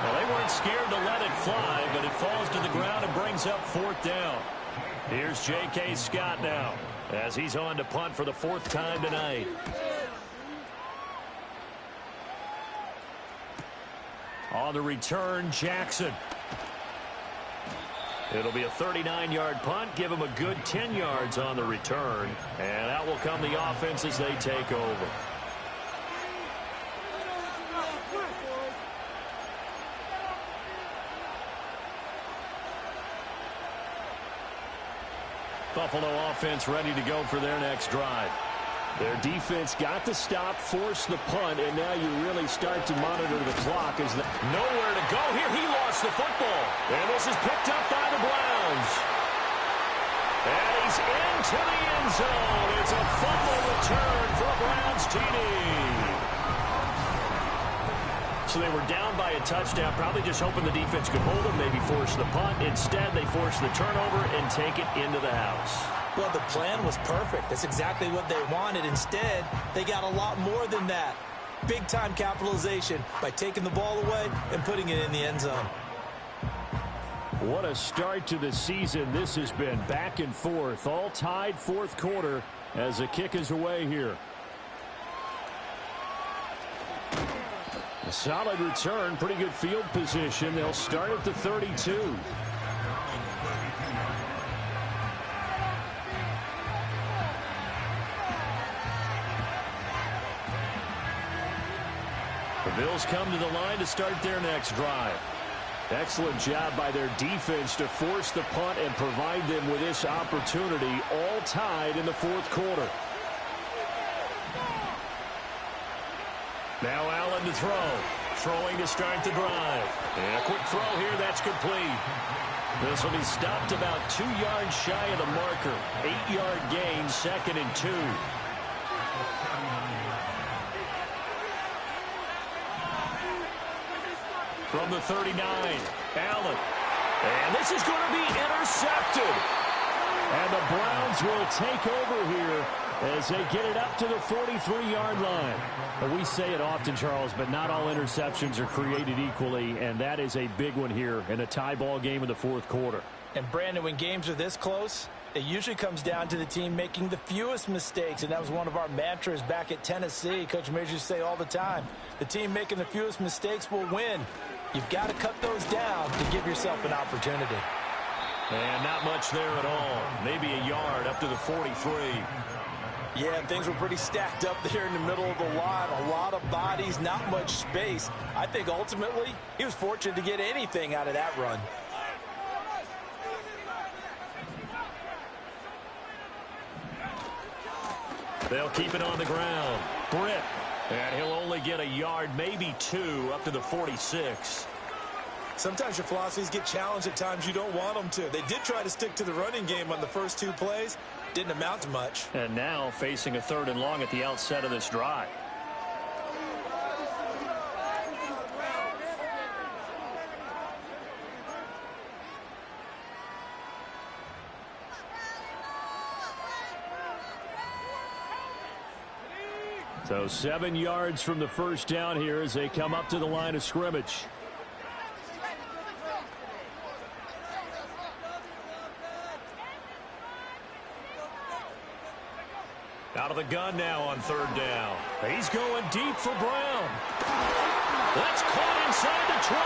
S1: Well, they weren't scared to let it fly, but it falls to the ground and brings up 4th down. Here's J.K. Scott now as he's on to punt for the 4th time tonight. On the return, Jackson. It'll be a 39-yard punt. Give him a good 10 yards on the return. And out will come the offense as they take over. Buffalo offense ready to go for their next drive.
S4: Their defense got the stop, forced the punt, and now you really start to monitor the clock. As
S1: nowhere to go here. He lost the football. And this is picked up by the Browns. And he's into the end zone. It's a fumble return for a Browns TD. So they were down by a touchdown, probably just hoping the defense could hold them, maybe force the punt. Instead, they force the turnover and take it into the house.
S3: Well, the plan was perfect. That's exactly what they wanted. Instead, they got a lot more than that. Big-time capitalization by taking the ball away and putting it in the end zone.
S4: What a start to the season this has been. Back and forth, all tied 4th quarter as the kick is away here. A solid return, pretty good field position. They'll start at the 32. The Bills come to the line to start their next drive. Excellent job by their defense to force the punt and provide them with this opportunity, all tied in the 4th quarter.
S1: Now Allen to throw. Throwing to start the drive. And a quick throw here, that's complete. This will be stopped about 2 yards shy of the marker. 8-yard gain, 2nd and 2. From the 39, Allen. And this is going to be intercepted.
S4: And the Browns will take over here as they get it up to the 43-yard line. But we say it often, Charles, but not all interceptions are created equally, and that is a big one here in a tie ball game in the fourth quarter.
S2: And, Brandon, when games are this close, it usually comes down to the team making the fewest mistakes, and that was one of our mantras back at Tennessee. Coach Mears used to say all the time, the team making the fewest mistakes will win. You've got to cut those down to give yourself an opportunity.
S1: And not much there at all. Maybe a yard up to the 43.
S2: Yeah, things were pretty stacked up there in the middle of the line. A lot of bodies, not much space. I think ultimately he was fortunate to get anything out of that run.
S1: They'll keep it on the ground. Britt. And he'll only get a yard, maybe two, up to the 46.
S3: Sometimes your philosophies get challenged at times you don't want them to. They did try to stick to the running game on the first two plays. Didn't amount to much.
S1: And now facing a 3rd and long at the outset of this drive.
S4: So 7 yards from the first down here as they come up to the line of scrimmage.
S1: Out of the gun now on 3rd down. He's going deep for Brown. That's caught inside the 20.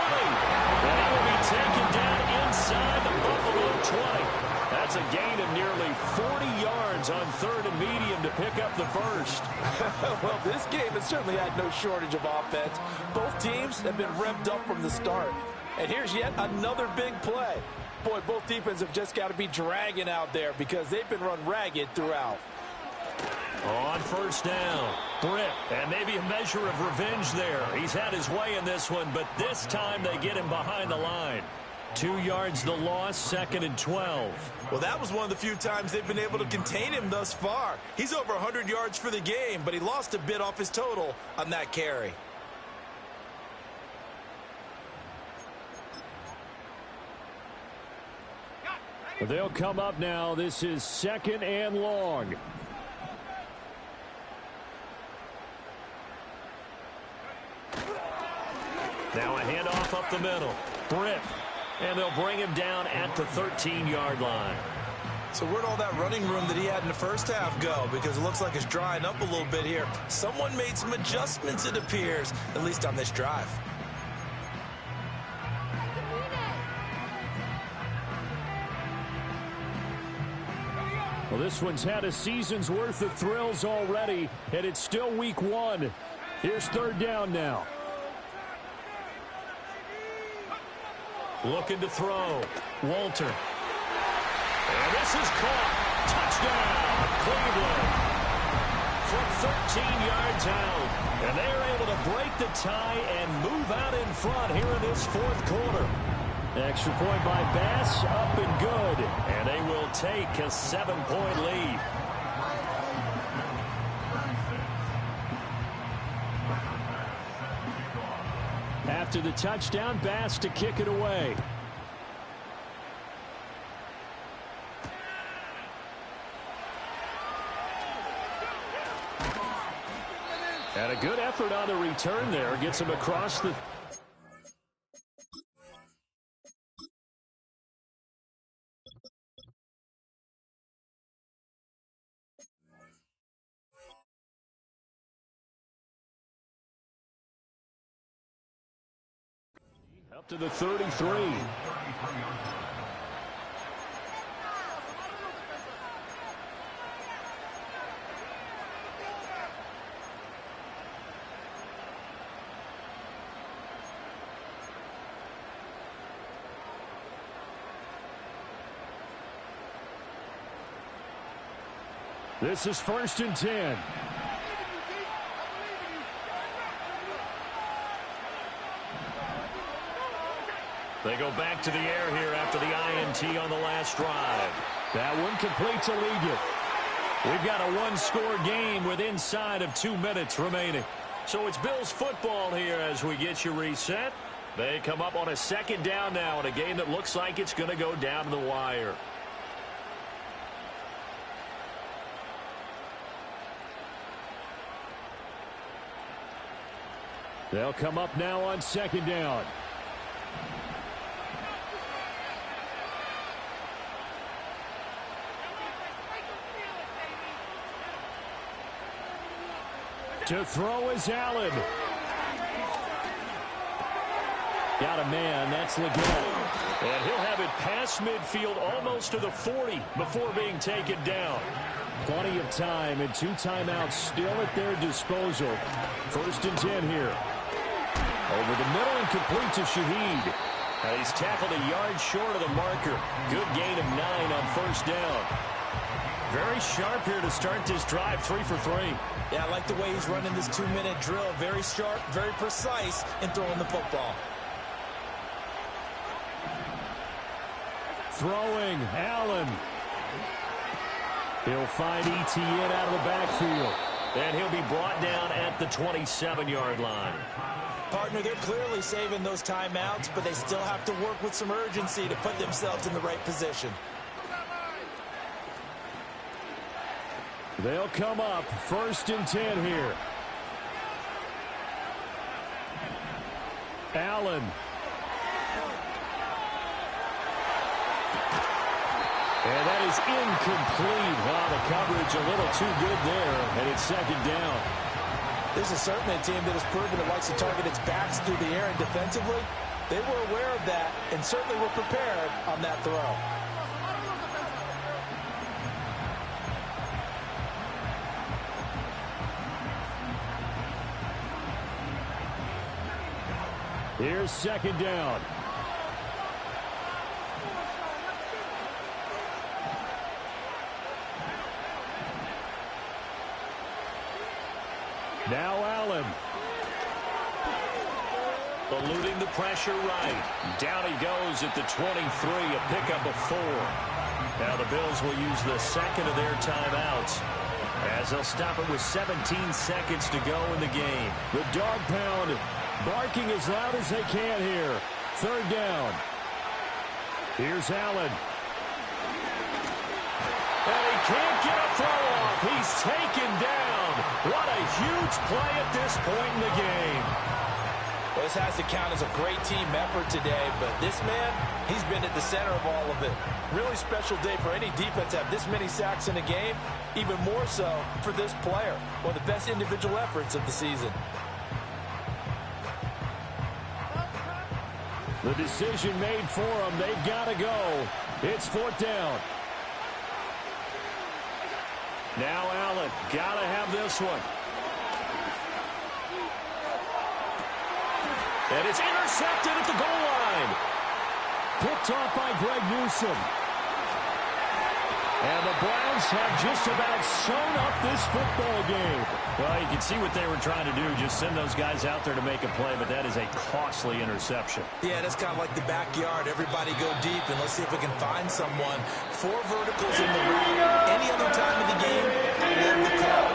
S1: And he will be taken down inside the Buffalo 20. That's a gain of nearly 40 yards on 3rd and medium to pick up the first.
S2: Well, this game has certainly had no shortage of offense. Both teams have been revved up from the start. And here's yet another big play. Boy, both defenses have just got to be dragging out there because they've been run ragged throughout.
S1: On 1st down, Britt, and maybe a measure of revenge there. He's had his way in this one, but this time they get him behind the line. 2 yards the loss, 2nd and 12.
S3: Well, that was one of the few times they've been able to contain him thus far. He's over 100 yards for the game, but he lost a bit off his total on that carry.
S4: They'll come up now. This is 2nd and long.
S1: Now a handoff up the middle. Britt. And they'll bring him down at the 13-yard line.
S3: So where'd all that running room that he had in the first half go? Because it looks like it's drying up a little bit here. Someone made some adjustments, it appears, at least on this drive.
S4: Well, this one's had a season's worth of thrills already, and it's still week 1. Here's 3rd down now.
S1: Looking to throw. Walter. And this is caught. Touchdown, Cleveland. From 13 yards out. And they are able to break the tie and move out in front here in this 4th quarter.
S4: Extra point by Bass, up and good.
S1: And they will take a 7-point lead.
S4: After the touchdown, Bass to kick it away. And a good effort on the return there. Gets him across the... Up to the 33. This is 1st and 10.
S1: They go back to the air here after the INT on the last drive.
S4: That one complete to Ligon.
S1: We've got a one-score game with inside of 2 minutes remaining. So it's Bills football here as we get you reset. They come up on a second down now in a game that looks like it's going to go down to the wire.
S4: They'll come up now on second down. To throw is Allen. Got a man. That's Leggett.
S1: And he'll have it past midfield almost to the 40 before being taken down.
S4: Plenty of time and 2 timeouts still at their disposal. 1st and 10 here. Over the middle and complete to Shaheed.
S1: And he's tackled a yard short of the marker. Good gain of 9 on 1st down. Very sharp here to start this drive, 3 for 3.
S3: Yeah, I like the way he's running this 2-minute drill. Very sharp, very precise in throwing the football.
S4: Throwing, Allen. He'll find Etienne out of the backfield.
S1: And he'll be brought down at the 27-yard line.
S3: Partner, they're clearly saving those timeouts, but they still have to work with some urgency to put themselves in the right position.
S4: They'll come up 1st and 10 here. Allen. And that is incomplete. Wow, the coverage a little too good there, and it's 2nd down.
S2: This is certainly a team that has proven it likes to target its backs through the air, and defensively, they were aware of that and certainly were prepared on that throw.
S4: Here's 2nd down. Now Allen.
S1: Eluding the pressure right. Down he goes at the 23, a pickup of 4. Now the Bills will use the second of their timeouts as they'll stop it with 17 seconds to go in the game.
S4: The dog pound barking as loud as they can here. 3rd down. Here's Allen.
S1: And he can't get a throw off. He's taken down. What a huge play at this point in the game.
S2: Well, this has to count as a great team effort today, but this man, he's been at the center of all of it. Really special day for any defense to have this many sacks in a game, even more so for this player. One of the best individual efforts of the season.
S4: The decision made for them. They've got to go. It's 4th down.
S1: Now Allen, got to have this one. And it's intercepted at the goal line.
S4: Picked off by Greg Newsome. And the Browns have just about sewn up this football game.
S1: Well, you can see what they were trying to do, just send those guys out there to make a play, but that is a costly interception.
S3: Yeah, that's kind of like the backyard. Everybody go deep, and let's see if we can find someone. 4 verticals in the route. Any other time of the game, I love the call.